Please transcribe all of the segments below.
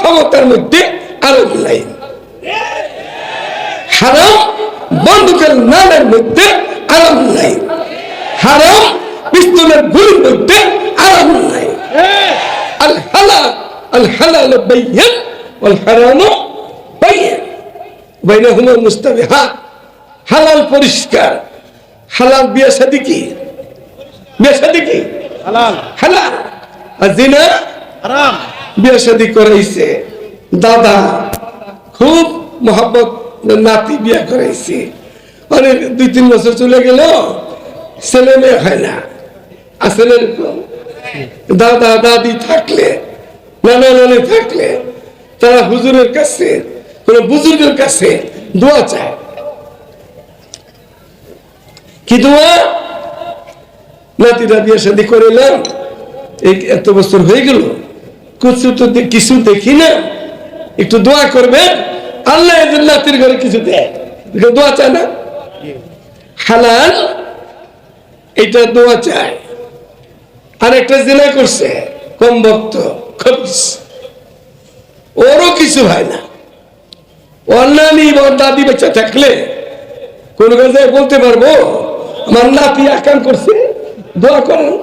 ক্ষমতার মধ্যে আরাম নাই, হারাম বন্দুকের নালের মধ্যে আরাম নাই, হারাম পিস্তলের গুলির মধ্যে আরাম নাই। আল হালাল বাইয়িন ওয়াল হারামু বাইয়িন বাইনাহুমা মুস্তাবিহাত। হালাল পরিষ্কার, হালাল বিয়ে শাদী কি, বিয়ে শাদী কি হালাল, হালাল। আর জিনা হারাম। বিয়ে শাদী করাইছে দাদা, খুব মহব্বত, নাতি বিয়ে করাইছে, অনেক 2-3 বছর চলে গেল, ছেলে মেয়ে হয় না। আসলে দাদা দাদি থাকলে, নানা নানি থাকলে তারা হুজুরের কাছে, কোন বুজুর্গের কাছে দোয়া চায়। কি দোয়া? নাতিরা বিয়ে শাদী করিলাম, এই এত বছর হয়ে গেল, কিছু দেখি না, একটু দোয়া করবে আল্লাহ এদের নাতির ঘরে কিছু দেয়। দোয়া চায় না? হালাল এটা দোয়া চায়। আর একটা জিনা করছে, কম ভক্ত, খবিস, ওরও কিছু হয় না। অন্যানি দাদি বেঁচে থাকলে কোন কাজে বলতে পারবো আমার নাতি আকাম করছে, দোয়া করেন।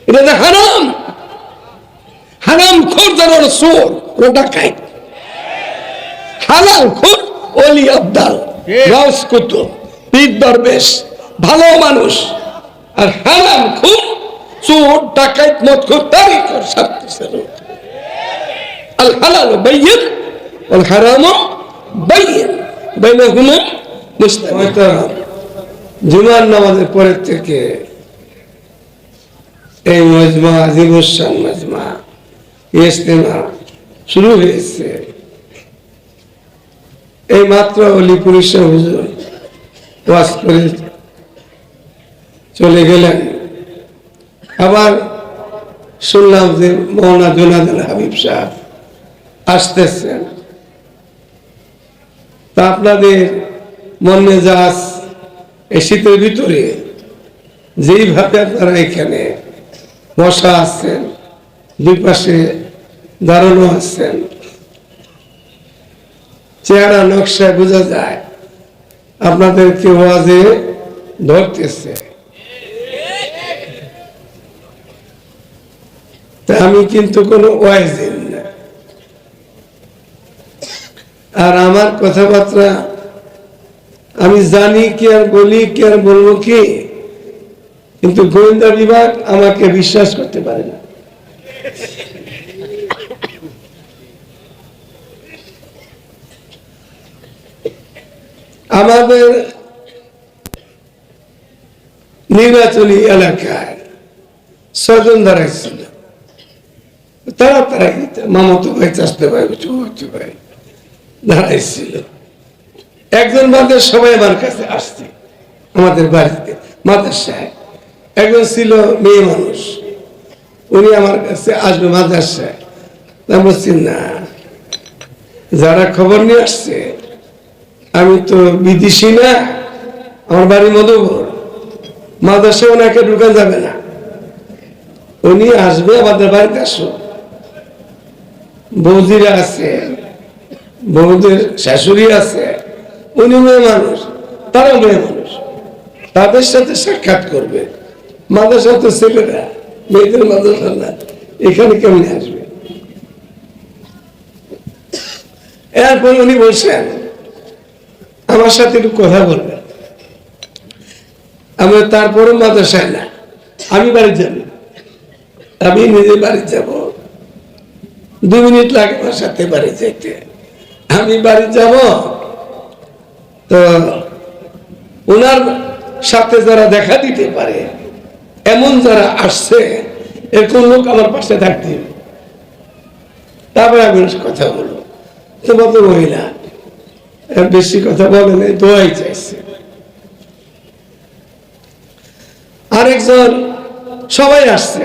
এটা হারাম, হারাম খোর যারা চোর, ওরা ডাকাইত। হালাল খোর ওলি আব্দাল, গাউস কুতুব, পীর দরবেশ, ভালো মানুষ। আর হারাম খোর চোর, ডাকাইত, মদখোর, তারিখোর, সব কিছু। আল হালাল বাইয়িন ওয়াল হারামু বাইয়িন বাইনাহুমা মুস্তাবিহাত। জুমার নামাজের পরের থেকে এই মজমা, আজিমুসান মজমা, ইজতেমা শুরু হয়েছে। এই মাত্র অলিপুর হুজুর ওয়াজ করে চলে গেলেন। আবার শুনলাম যে মৌলানা জুনায়েদ আল হাবিব সাহেব আসতেছেন। তা আপনাদের মন মেজাজ এই শীতের ভিতরে যেইভাবে আপনারা এখানে বসা আছেন, দুই পাশে দাঁড়ানো আছেন, চেহারা নকশায় বোঝা যায় আপনাদেরকে ওয়াজে ধরতেছে। তা আমি কিন্তু কোনো ওয়াইজিন না, আর আমার কথাবার্তা আমি জানি কি আর বলি কি আর বলবো কি, কিন্তু গোয়েন্দা বিভাগ আমাকে বিশ্বাস করতে পারে না। আমাদের নির্বাচনী এলাকায় 6 জন দাঁড়াইছিল, তারা মামাতো ভাই, চাচতো ভাই, চৌমাতো ভাই দাঁড়াইছিল। একজন বাদে সবাই আমার কাছে আসছে, আমাদের বাড়িতে মাদ্রাসায়। একজন ছিল মেয়ে মানুষ, উনি আমার কাছে আসবে মাদ্রাসায়। আমি বলছি না, যারা খবর নিয়ে আসছে, আমি তো বিদেশি না, আমার বাড়ি মধুপুর, মাদ্রাসায় ওনাকে ঢুকান যাবে না, উনি আসবে আমাদের বাড়িতে। আসো, বৌদিরা আছে, বৌদির শাশুড়ি আছে, উনি মেয়ে মানুষ, তারাও মেয়ে মানুষ, তাদের সাথে সাক্ষাৎ করবে। মাদ্রাসা তো ছেলেরা, মেয়েদের মাদ্রাসা না, এখানে কেমনে আসবে? এরপর উনি বলছেন আমার সাথে একটু কথা বলবেন। আমি তারপরও মাদ্রাসায় না, আমি বাড়ি যাব, আমি নিজে বাড়ি যাব, 2 মিনিট লাগে আমার সাথে বাড়ি যেতে। আমি বাড়ি যাব, তো ওনার সাথে যারা দেখা দিতে পারে এমন যারা আসছে, এরকম লোক আমার পাশে থাকতে হবে। তারপরে আমি কথা বলবো। তোমার তো মহিলা বেশি কথা বলে নাই, দোয়াই চাইছে। আরেকজন, সবাই আসছে,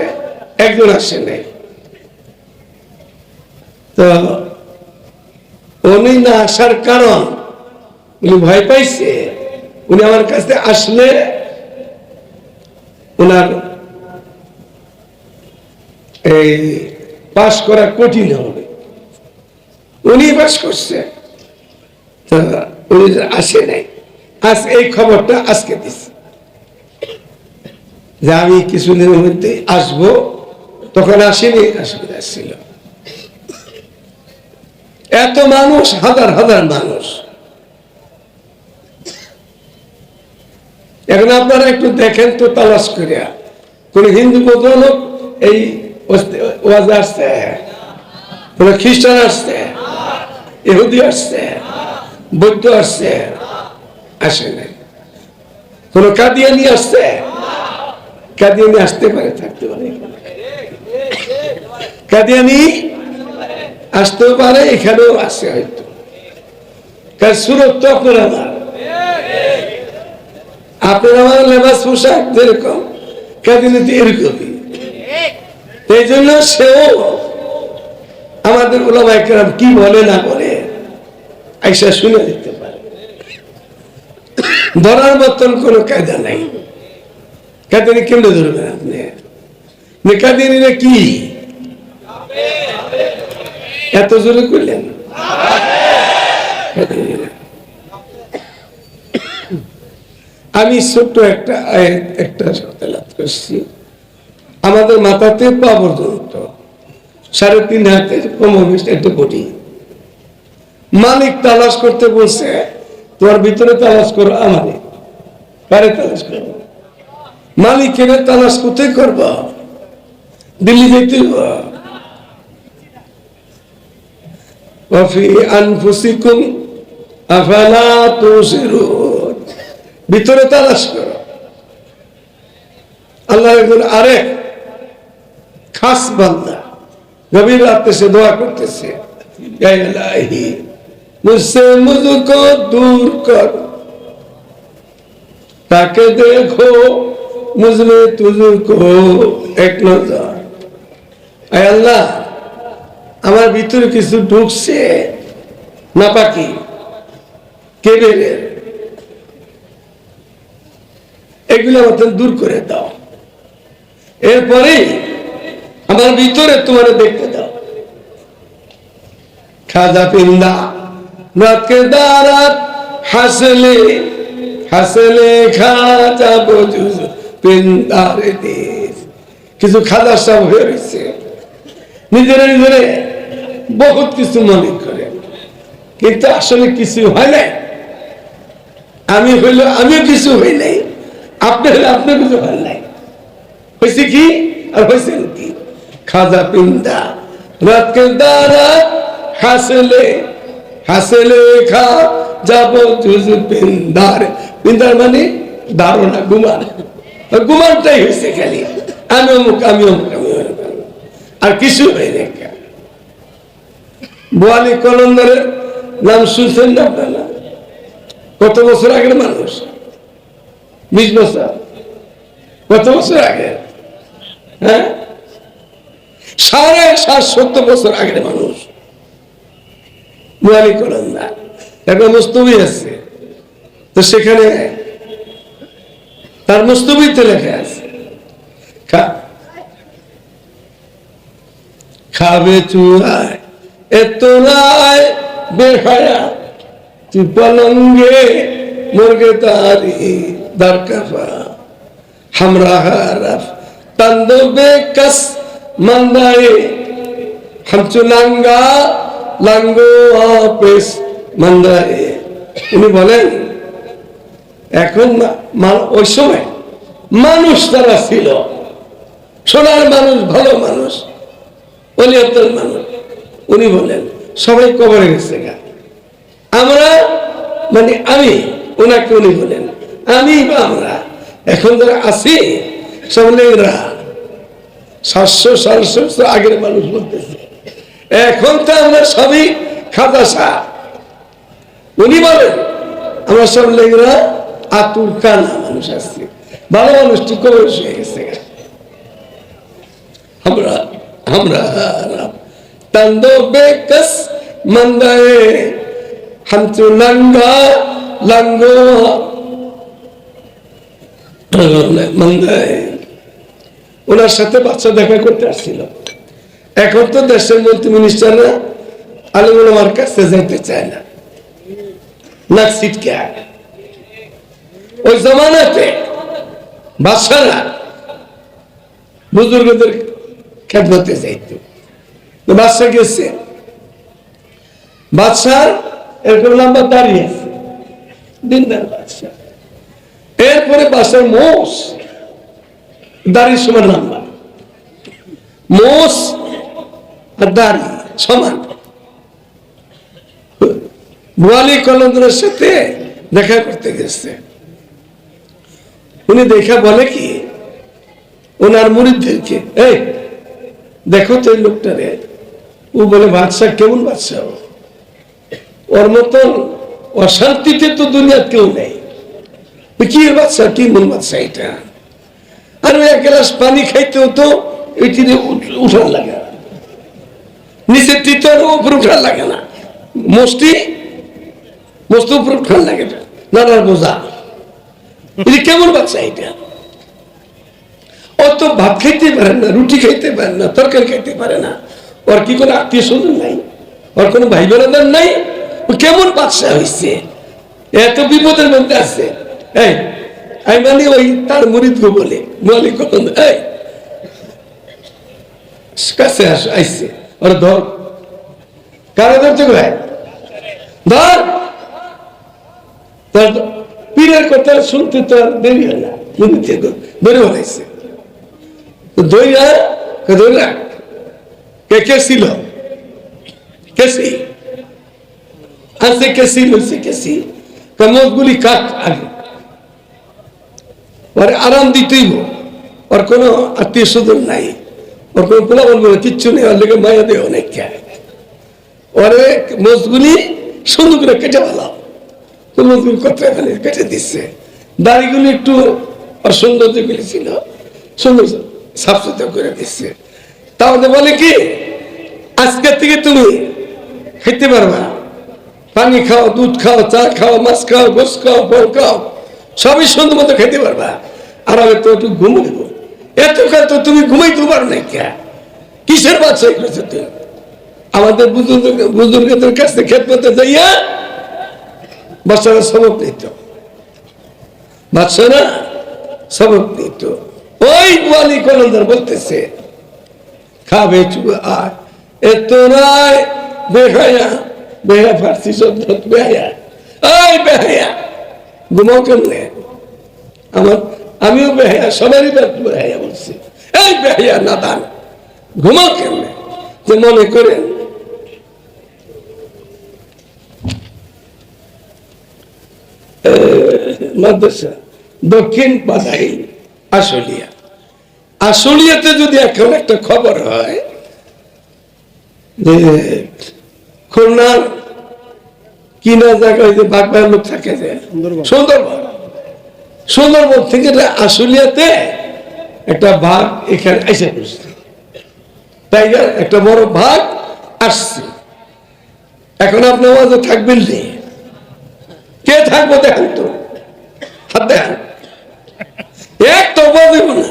একজন আসে নাই। তো উনি না আসার কারণ, উনি ভয় পাইছে উনি আমার কাছে আসলে ওনার এই পাস করা কঠিন হবে। উনি বাস করছে, উনি আসে নাই। আজ এই খবরটা আজকে দিচ্ছে যে আমি কিছুদিনের মধ্যে আসবো, তখন আসেনি, আসলে আসছিল। এত মানুষ, হাজার হাজার মানুষ। এখন আপনারা একটু দেখেন তো, তালাশ করিয়া কোন হিন্দু ভদ্রলোক এই ওয়াজে আসছে, কোন খ্রিস্টান আসছে, ইহুদি আসছে, বৌদ্ধ আসছে, আসে নাই। কোন কাদিয়ানি আসছে, কাদিয়ানি আসতে পারে, থাকতে পারে, কাদিয়ানি আসতেও পারে, এখানেও আসে হয়তো। কারণ সুরত তো আপনারা আমার, আপনারা আমার লেবাস পোশাক যেরকম, কাদিয়ানি এরকমই। এই জন্য সেও আমাদের উলামায়ে কেরাম কি বলে না বলে আইসা শুনে দিতে পারে। ধরার মতন কোন কায়দা নাই। কাদিয়ানি কেমনে ধরবেন আপনি? কাদিয়ানিরা কি এত জোরে করলেন? আমি ছোট্ট একটা তেলাওয়াত করছি। আমাদের মাথাতে পা পর্যন্ত 3.5 হাতের কমবেশ একটা বডি। মালিক তালাশ করতে বলছে, তোমার ভিতরে তালাশ করো, আমারে কারে তালাশ করবো? মালিকের তালাশ কোথায় করব? দিল্লি যেতে হবে। ওয়াফি আনফুসিকুম আফালা তুবসিরুন, ভিতরে তালাশ করো। আল্লাহ একজন আরেক খাস বান্দা, গভীর রাতে সে দোয়া করতেছে, ইয়া ইলাহি মুঝসে মুঝকো দূর কর, তাকে দেখো মুঝমে তুঝকো এক নজর। আয় আল্লাহ, আমার ভিতরে কিছু ঢুকছে নাপাকি, কেবেলের, এগুলো আমার দূর করে দাও। এরপরে আমার ভিতরে তোমার দেখতে দাও। খাজা পিন্দা রাতকে দারাত হাসলে হাসলে খাজা বজুজ পিন্দারে দেশ। কিছু খাজা সাহেব হয়ে রয়েছে, নিজেরা নিজেরা বহুত কিছু মনে করে, কিন্তু আসলে কিছু হয় নাই। আমি হইলে আমিও কিছু হই নাই, আপনি হলে আপনার কিছু হয় নাই। হয়েছে কি আর হয়েছেন কি? খাজা পিন্দা রাতকে দারাত হাসলে হাসলে খা যাব জুজ পিন্দার। পিন্দার মানে ধারণা, গুমান। গুমানটাই হয়েছে খালি, আমি অমুক, আমি অমুক, আমি আর কিছু হয় না। বোয়ালি কলন্দারের নাম শুনছেন না আপনারা? কত বছর আগের মানুষ? 20 বছর। কত বছর আগে? হ্যাঁ, 770 বছর আগের মানুষ। বোয়ালি কলন্দার একটা মুস্তবি আছে, তো সেখানে তার মুস্তবিতে লেখা আছে, খাবে চুরায় এত রায় বেহায়া তুই পলঙ্গে মুরগে তারি দারকাফা হামরা হারাফ তান্দবে কাস মন্দায়ে হামচু লাঙ্গা লাঙ্গো আপেস মন্দায়ে। উনি বলেন এখন ওই সময় মানুষ তারা ছিল, সোনার মানুষ, ভালো মানুষ, অলিয়তের মানুষ। উনি বলেন সবাই কবরে গেছে গা, আমরা মানে আমি, ওনাকে উনি বলেন আমি বা আমরা এখন যারা আছি সব লেগরা 700 আগের মানুষ বলতেছে। এখন তো আমরা সবই খাজা শাহ। উনি বলেন আমরা সব লেগরা আতুর কানা মানুষ আসছি, ভালো মানুষ তো কবর হয়ে গেছে গা। আমরা আমরা তন্দো বেকস মন্দায়ে হামচু লাঙ্গা লাঙ্গো মন্দায়ে। ওনার সাথে বাচ্চা দেখা করতে আসছিল। এখন তো দেশের মন্ত্রী মিনিস্টাররা আলেম ওলামার কাছে যাইতে চায় না, নাক ছিটকে। ওই জমানাতে বাদশারা বুজুর্গদের খেদমতে যাইত। বাদশা গেছে, বাদশাহ এরকম লম্বা দাঁড়িয়ে আছে, দিনদার বাদশা। এরপরে বাদশার মোষ দাড়ির সমান লম্বা, মোষ আর দাড়ি সমান। ওয়ালি কলন্দরের সাথে দেখা করতে গেছে। উনি দেখা বলে কি ওনার মুরিদদেরকে, এই দেখো তো এই লোকটারে। ও বলে বাদশাহ কেমন বাদশাহ, ওর মতন অশান্তিতে তো দুনিয়ার কেউ নেই। কি বাদশাহ, কি মন বাদশাহ এটা। আর ওই এক গ্লাস পানি খাইতে হতো, এটি উঠার লাগে না, নিচের টিটার উপর উঠার লাগে না, মস্তি উপর উঠার লাগে না, নানার বোঝা। এটি কেমন বাদশাহ এটা। ও তো ভাত খাইতে পারে না, রুটি খাইতে পারে না, তরকারি খাইতে পারে না। ওর কি কোনো আত্মীয় স্বজন নাই, ওর কোনো ভাই বোনেদের নাই। ও কেমন বাদশাহ হয়েছে, এত বিপদের মধ্যে আছে। এই আমি মানে ওই তার মুরিদ গো বলে মালিক এই কাছে আইসে, ওর ধর। কারো ধরছে ভাই, ধর। তার পীরের কথা শুনতে তো দেরি হয় না, মুরিদ ধরে বানাইছে। কে ছিল, কেসি আছে, কেসি হয়েছে, কেসি কামতগুলি কাট আগে। ওর আরাম দিতেই, ওর কোনো আত্মীয় স্বজন নাই, ওর কোনো পোলাবন বলে কিচ্ছু নেই, ওর লেগে মায়া দেয় অনেক। ওরে মোজগুলি সুন্দর করে কেটে ভালো, মোজগুলি কোথায় কেটে দিচ্ছে। দাড়িগুলি একটু ওর সৌন্দর্য গুলি ছিল, সুন্দর সাফ সুতরা করে দিচ্ছে। তাহলে বলে কি আজকের থেকে তুমি খেতে পারবা, পানি খাও, দুধ খাও, চা খাও, মাছ খাও, গোস খাও, ফল খাও, সবই সুন্দর মতো খেতে পারবা। আর আমি তো একটু ঘুমো দেবো। এতকাল তো তুমি ঘুমাইতে পারো না, কিসের বাচ্চা করেছো তুমি। আমাদের বুজুর্গদের কাছে খেদমতে যাইয়া বাচ্চারা সবক নিত, বাচ্চারা সবক নিত। ওই ওয়ালি কলন্দর বলতেছে খাবে আর এত রায় বেহায়া, বেহা ফার্সি শব্দ বেহায়া। এই বেহায়া ঘুমাও কেমনে, আমিও বেহায়া, সবারই বেহায়া বলছি। এই বেহায়া নাদান ঘুমাও কেমনে। যে মনে করেন মাদ্রাসা দক্ষিণ বাজাই আশুলিয়া, আশুলিয়াতে যদি এখন একটা খবর হয় যে খুলনার কিনা জায়গায় যে বাঘ লোক থাকে, যে সুন্দরবন, সুন্দরবন থেকে আশুলিয়াতে একটা বাঘ এখানে এসে পড়ছে, টাইগার একটা বড় বাঘ আসছে। এখন আপনি আমাদের থাকবেন নি, কে থাকবো দেখেন তো, হাত দেখেন, এক তো বলব না।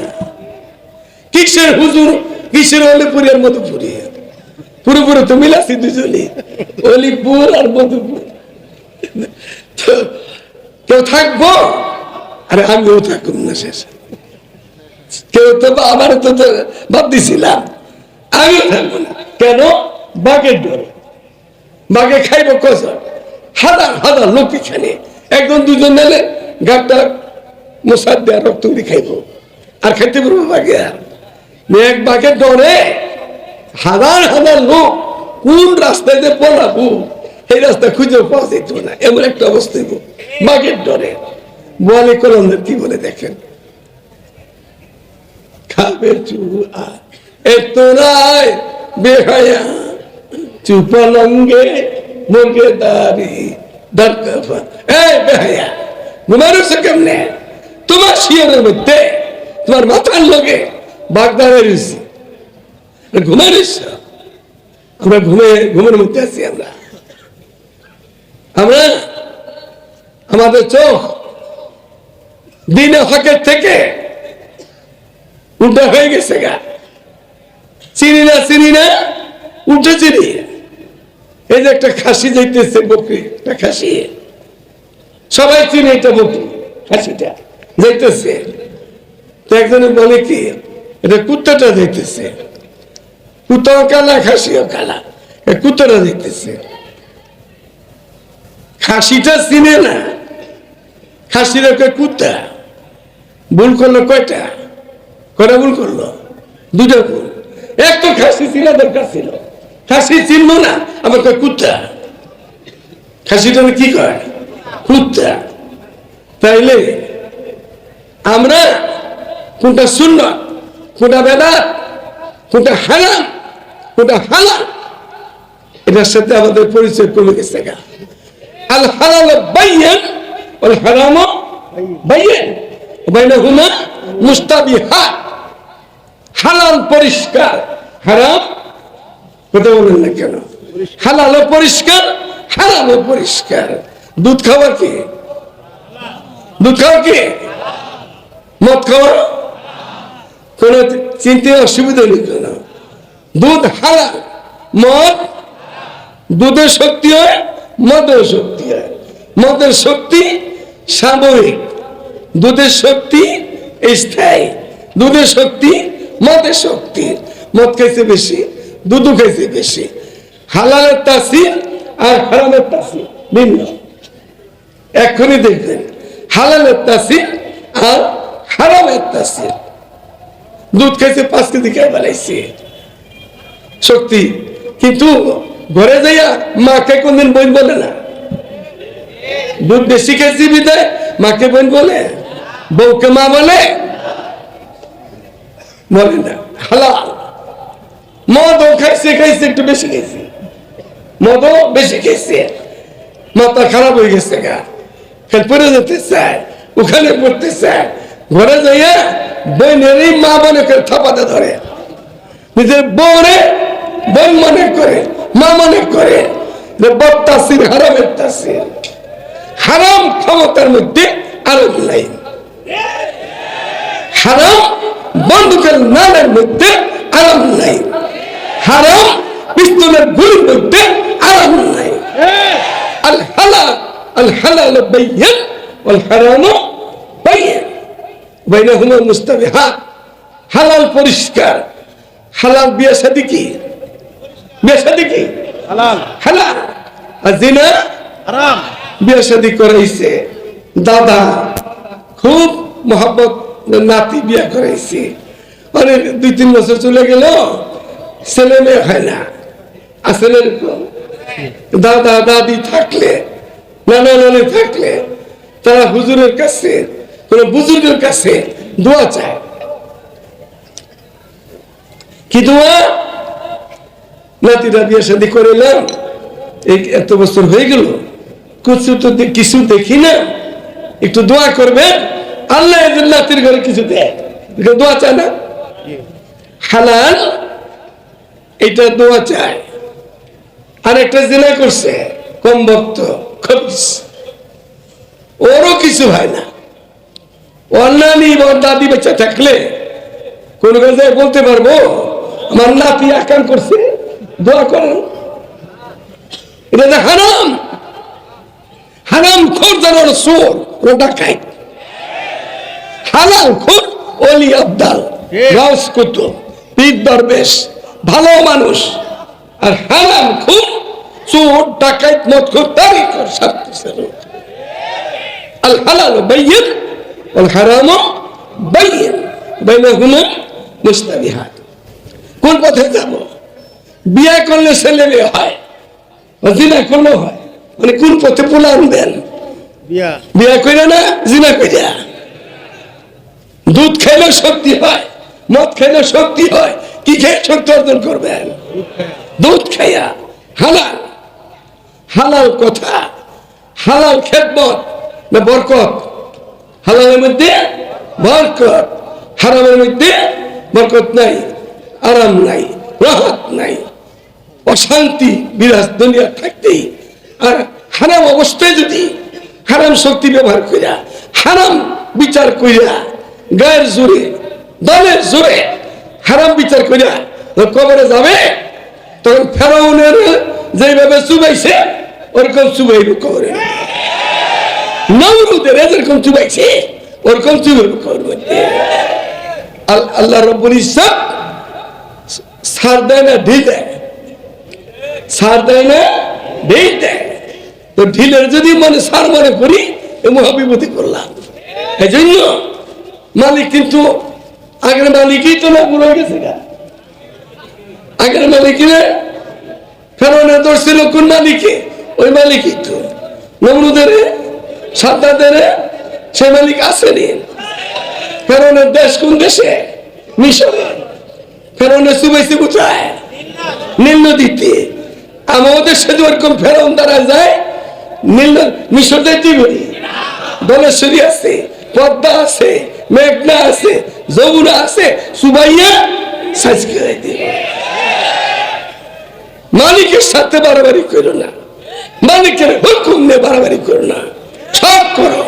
কিসের হুজুর, কিসের অলিপুরের মতো পুরিয়ে, পুরোপুরি তো মিলাছি দুজনে, অলিপুর আর মধুপুর। কেউ থাকবো, আরে আমিও থাকুন না শেষ। কেউ তো আমার তো বাদ দিছিলাম, আমিও থাকবো না। কেন? বাঘের ডরে। বাঘে খাইব কজন, হাজার হাজার লোক এখানে, একজন দুজন নেলে গাছটা মশার দেয়া রক্ত খাইব, আর খাইতে পারবো বাঘে। আর এক বাঘের ডরে হাজার হাজার লোক কোন রাস্তায় যে পড়াবো, এই রাস্তা খুঁজে পাওয়া যেত না, এমন একটা অবস্থা বাঘের ডরে। বলে কলন্দর কি বলে দেখেন, খাবে চুয়া এত রায় বেহায়া, চুপলঙ্গে মুখে দাড়ি দরকার। এই বেহায়া ঘুমানো কেমনে, তোমার শিয়ারের মধ্যে তোমার মাথার লগে বাগদারে রয়েছি, ঘুমাই রয়েছ। আমরা ঘুমের মধ্যে আছি, আমরা আমাদের চোখ দিনে হকের থেকে উল্টা হয়ে গেছে গা। চিনি না উল্টে চিনি। এই যে একটা খাসি যাইতেছে, বকরি, একটা খাসি, সবাই চিনে এটা বকরি, খাসিটা যাইতেছে। তো একজনে বলে কি, এটা কুত্তাটা যাইতেছে, কুত্তাও কালা খাসিও কালা, কুত্তাটা যাইতেছে। খাসিটা চিনে না, খাসির কুত্তা। ভুল করলো কয়টা? কয়টা ভুল করলো? দুটা ভুল। এক তো খাসি চিনা দরকার ছিল, খাসি চিনলো না, আবার কয় কুত্তা। খাসিটা কি কয়? কুত্তা। তাইলে আমরা কোনটা সুন্নাত, কোনটা বেদাত, কোনটা হারাম, কোনটা হালাল, এটার সাথে আমাদের পরিচয় কমে গেছে। আল হালাল বাইয়িন ওয়াল হারাম বাইয়িন বাইনাহুমা মুস্তাবিহাত। হালাল পরিষ্কার, হারাম কথা বলেন না কেন? হালাল পরিষ্কার, হারাম পরিষ্কার। দুধ খাওয়া কি? দুধ খাওয়া কি? মদ খাওয়া কোন চিনতে অসুবিধা নেই কেন? দুধ হালাল, মদ, দুধের শক্তি হয়, মদের শক্তি হয়। মদের শক্তি সাময়িক, দুধের শক্তি স্থায়ী। দুধের শক্তি, মদের শক্তি। মদ খাইছে বেশি, দুধও খাইছে বেশি। হালালের তাসির আর হারামের তাসির ভিন্ন। এখনই দেখবেন হালালের তাসির আর হারামের তাসির। দুধ খাইছে 5 কেজি খাই বেলাইছে শক্তি, কিন্তু ঘরে যাইয়া মাকে কোনদিন বোন বলে না। দুধ বেশি খাইছি বিদায় মাকে বোন বলে, বউকে মা বলে, বলে না। হালাল মদও খাইছে, খাইছে একটু বেশি খাইছে, মদও বেশি খাইছে, মাথা খারাপ হয়ে গেছে, গা পড়ে যেতে চায়, ওখানে পড়তে চায়। ঘরে যাইয়া বোনেরই মা মনে করে থাপাতে ধরে, নিজের বউরে বোন মনে করে, মা মনে করে। বদতাসির, হারামের তাসির। হারাম ক্ষমতার মধ্যে আরোপ নাই, হারাম বন্দুকের নালের মধ্যে আরাম নাই, হারাম পিস্তলের গুলির মধ্যে আরাম নাই। আল হালাল, আল হালাল বাইয়িন ওয়াল হারাম বাইয়িন বাইনাহুমা মুস্তাবিহাত। হালাল পরিষ্কার। হালাল বিয়ে শাদী কি? বিয়ে শাদী কি? হালাল, হালাল। আর জিনা হারাম। বিয়ে শাদী করাইছে দাদা, খুব মহব্বত, নাতি বিয়ে করাইছে, অনেক 2-3 বছর চলে গেল, ছেলে মেয়ে হয় না। আসলে এরকম দাদা দাদি থাকলে, নানা নানি থাকলে, তারা হুজুরের কাছে, কোন বুজুর্গের কাছে দোয়া চায়। কি দোয়া? নাতিরা বিয়ে শাদী করিলাম, এই এত বছর হয়ে গেল, কিছু দেখি না, একটু দোয়া করবে, আল্লাহ এদের নাতির ঘরে কিছু দেয়। দোয়া চায় না? হালাল এটা দোয়া চায়। আর একটা জিনা করছে, কম ভক্ত, খবিস, ওরও কিছু হয় না। অন্যানি দাদি বাচ্চা থাকলে কোন কাজে বলতে পারবো আমার নাতি আকাম করছে, দোয়া করেন। এটা হারাম। হারাম খোর জানার চোর, ডাকাইত। হালাল খোর ওলি আব্দাল, গাউস কুতুব, পীর দরবেশ, ভালো মানুষ। আর হারাম খোর চোর, ডাকাইত, মদখোর, তারিখর, সব। আল হালাল বাইয়িন ওয়াল হারাম বাইয়িন বাইনাহুমা মুস্তাবিহাত। কোন পথে যাব? বিয়ে করলে ছেলে মেয়ে হয়, জিনা করলেও হয়, মানে কোন পথে পোলা আনবেন? বিয়ে করে না, জিনা করে। দুধ খেলেও শক্তি হয়, মদ খেলেও শক্তি হয়, কি খেয়ে শক্তি অর্জন করবেন? দুধ খাইয়া। হালাল, হালাল কথা, হালাল খেদমত না বরকত? হালালের মধ্যে বরকত, হারামের মধ্যে বরকত নাই, আরাম নাই, রাহাত নাই, অশান্তি বিরাজ দুনিয়া থাকতেই। আর হারাম অবস্থায় যদি হারাম শক্তি ব্যবহার করিয়া, হারাম বিচার করিয়া, গায়ের জোরে, দলের জোরে হারাম বিচার করিয়া কবরে যাবে, তখন ফেরাউনের যেভাবে চুবাইছে ওরকম চুবাইবে কবরে। নমরুদের যেরকম চুবাইছে ওরকম চুবাইবে কবরের মধ্যে। আল্লাহ রব্বুল ইজ্জত ছাড় দেয় না ঢিল দেয়, ছাড় দেয় না ঢিল দেয়। তো ঢিলের যদি মনে সার মনে করি মহাবিভূতি করলাম। এই জন্য মালিক কিন্তু আগের মালিকই তো না ভুলে গেছে, আগের মালিকের ফেরাউনের দোষ ছিল কোন মালিকে? ওই মালিকই তো। নমরুদের সাদ্দাদের সে মালিক আসেনি। ফেরাউনের দেশ কোন দেশে? মিশরে। ফেরাউনের চুবাইছে কোথায়? নীল নদীতে। আমাদের দেশে যেরকম ফেরাউন দ্বারা যায় মিশর যাইতে বলি, দলেশ্বরী আছে, পদ্মা আছে, মেঘনা আছে, যমুনা আছে, সুবাইয়া সাইজ করে দিবে। মালিকের সাথে বাড়াবাড়ি করো না, মালিকের হুকুম নিয়ে বাড়াবাড়ি করো না, সব করো।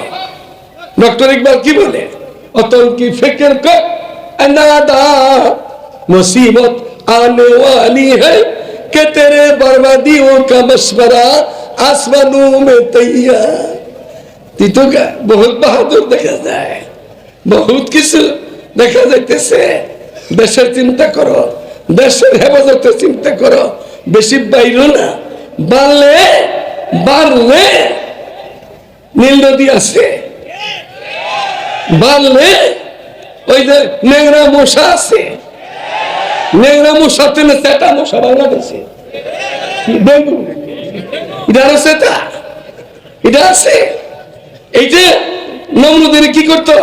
ডক্টর ইকবাল কি বলে? অতল কি ফিক্র কর अनादा मुसीबत आने वाली है कि तेरे बर्बादियों का मशवरा आसमानों में तैयार। तीतों का बहुत बहादुर देखा जाए, बहुत किसी देखा जाते से देशर चिंता करो, देशर हेफाजत चिंता करो, बेशी বাইরো না। বাড়লে নীল নদী আছে, বাড়লে ওই যে নেংরা মশা আছে, নেংরা মশা তেলে সেটা মশা বাংলাদেশে ডেঙ্গু এটা আছে, এটা আছে। এই যে নমরুদের কি করতো?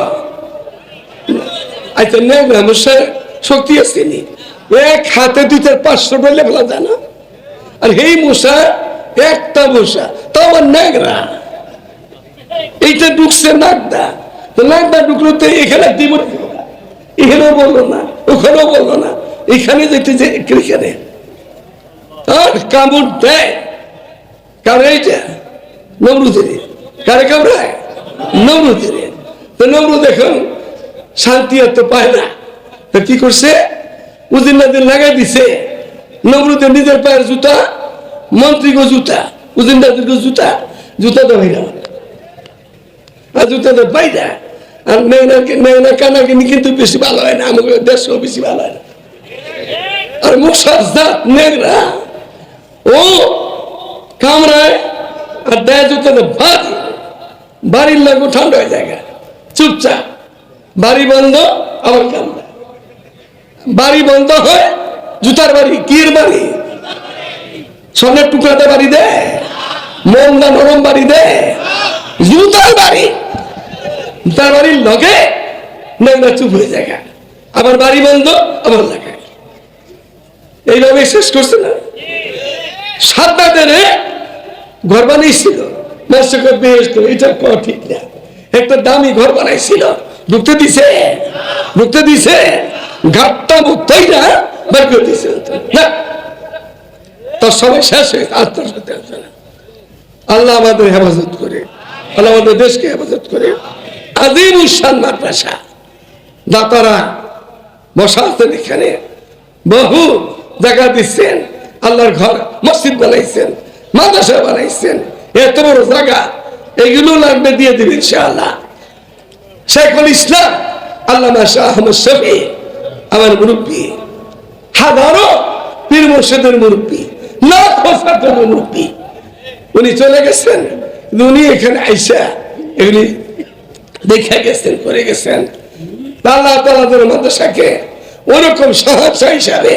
আচ্ছা নেংরা মশার শক্তি আছে নি, এক হাতে 2-4-500 ডলে ফেলা যায় না। আর এই মশা একটা মশা তো আমার নেংরা, এইটা ঢুকছে নাকদা, তো নাকদা ঢুকলো তো এখানে দিব, এখানেও বললো না, ওখানেও বললো না, এখানে যেতে যে এখানে আর কামড় দেয়। কারণ এইটা নমরুদের, কারে কামড়ায়? নমরুদের। তো নমরুদ এখন শান্তি এত পায় না, তো কি করছে? উজির নাজির লাগাই দিছে। নমরুদের নিজের পায়ের জুতা, মন্ত্রী গো জুতা, উজির নাজির গো জুতা, জুতা তো ভাই না, আর জুতা তো পাই না। আর নেনা কানাকিনি কিন্তু বেশি ভালো হয় না, আমাদের দেশও বেশি ভালো হয় না। আর মশার জাত নেংরা, ও কামড়ায় আর দেয় জুতাতে ভারী, বাড়ির লাগু ঠান্ডা হয়ে যায়, চুপচাপ বাড়ি বন্ধ, আবার কামড়ায়, বাড়ি বন্ধ হয়, জুতার বাড়ি, কির বাড়ি, স্বর্ণের টুকরাতে বাড়ি দেয়, মন্দা নরম বাড়ি দেয়, জুতার বাড়ি। তার বাড়ির লগে নেংরা চুপ হয়ে যায়, আবার বাড়ি বন্ধ, আবার লাগায়, এইভাবে শেষ করছে না। সাদ্দাদের ঘর বানাইছিল, এটা ঠিক না, একটা দামি ঘর বানাইছিল, ঢুকতে দিছে ঘাটটা মুক্তই না বের করে দিছে না, তার সবাই শেষ হয়েছে। আত্মার সাথে আল্লাহ আমাদের হেফাজত করে, আল্লাহ আমাদের দেশকে হেফাজত করে। আজিমুল শান মাদ্রাসা দাতারা বসা আছেন, এখানে বহু জায়গা দিচ্ছেন, আল্লাহর ঘর মসজিদ বানাইছেন, মাদ্রাসা বানাইছেন, এত বড় জায়গা, এগুলো লাগবে দিয়ে দিবেন ইনশাআল্লাহ। শেখুল ইসলাম আল্লামা শাহ আহমদ শফি আমার মুরব্বী, হাজারো পীর মুর্শিদের মুরব্বী, লাখো ছাত্রের মুরব্বী, উনি চলে গেছেন, উনি এখানে আইসা এগুলি দেখে গেছেন, করে গেছেন। আল্লাহ তাআলা মাদ্রাসাকে ওরকম সাহায্য হিসাবে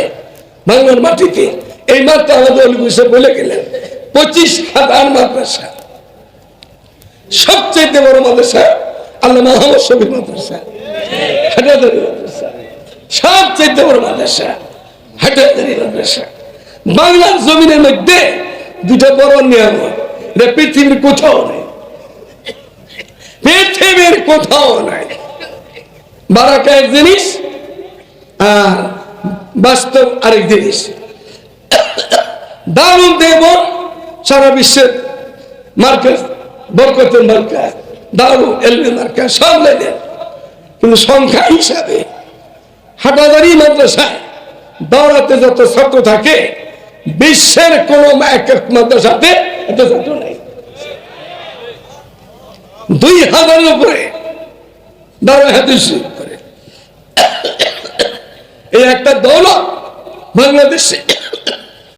বাংলার মাটিতে এই মাত্র আমাদের অলিপুষে বলে গেলেন 25,000 মাদ্রাসা, সবচেয়ে বড় মাদ্রাসা আল্লামা আহমদ শফি মাদ্রাসা, হাটাজারি মাদ্রাসা, সবচেয়ে বড় মাদ্রাসা হাটাজারি মাদ্রাসা। বাংলার জমিনের মধ্যে দুটা বড় নিয়ামত, এটা পৃথিবীর কোথাও নেই, পৃথিবীর কোথাও নাই। বারাকা এক জিনিস আর বাস্তব আরেক জিনিস। দারুল দেওবন্দ সারা বিশ্বের মার্কাজ, বরকতের মার্কাজ, দারুল ইলমের মার্কাজ, সব লেনের, কিন্তু সংখ্যা হিসাবে হাটাজারি মাদ্রাসায় দাওরাতে যত ছাত্র থাকে বিশ্বের কোন মাদ্রাসাতে এত ছাত্র নাই। 2000-এর উপরে দারুল হাদিস করে। এই একটা দৌলত বাংলাদেশে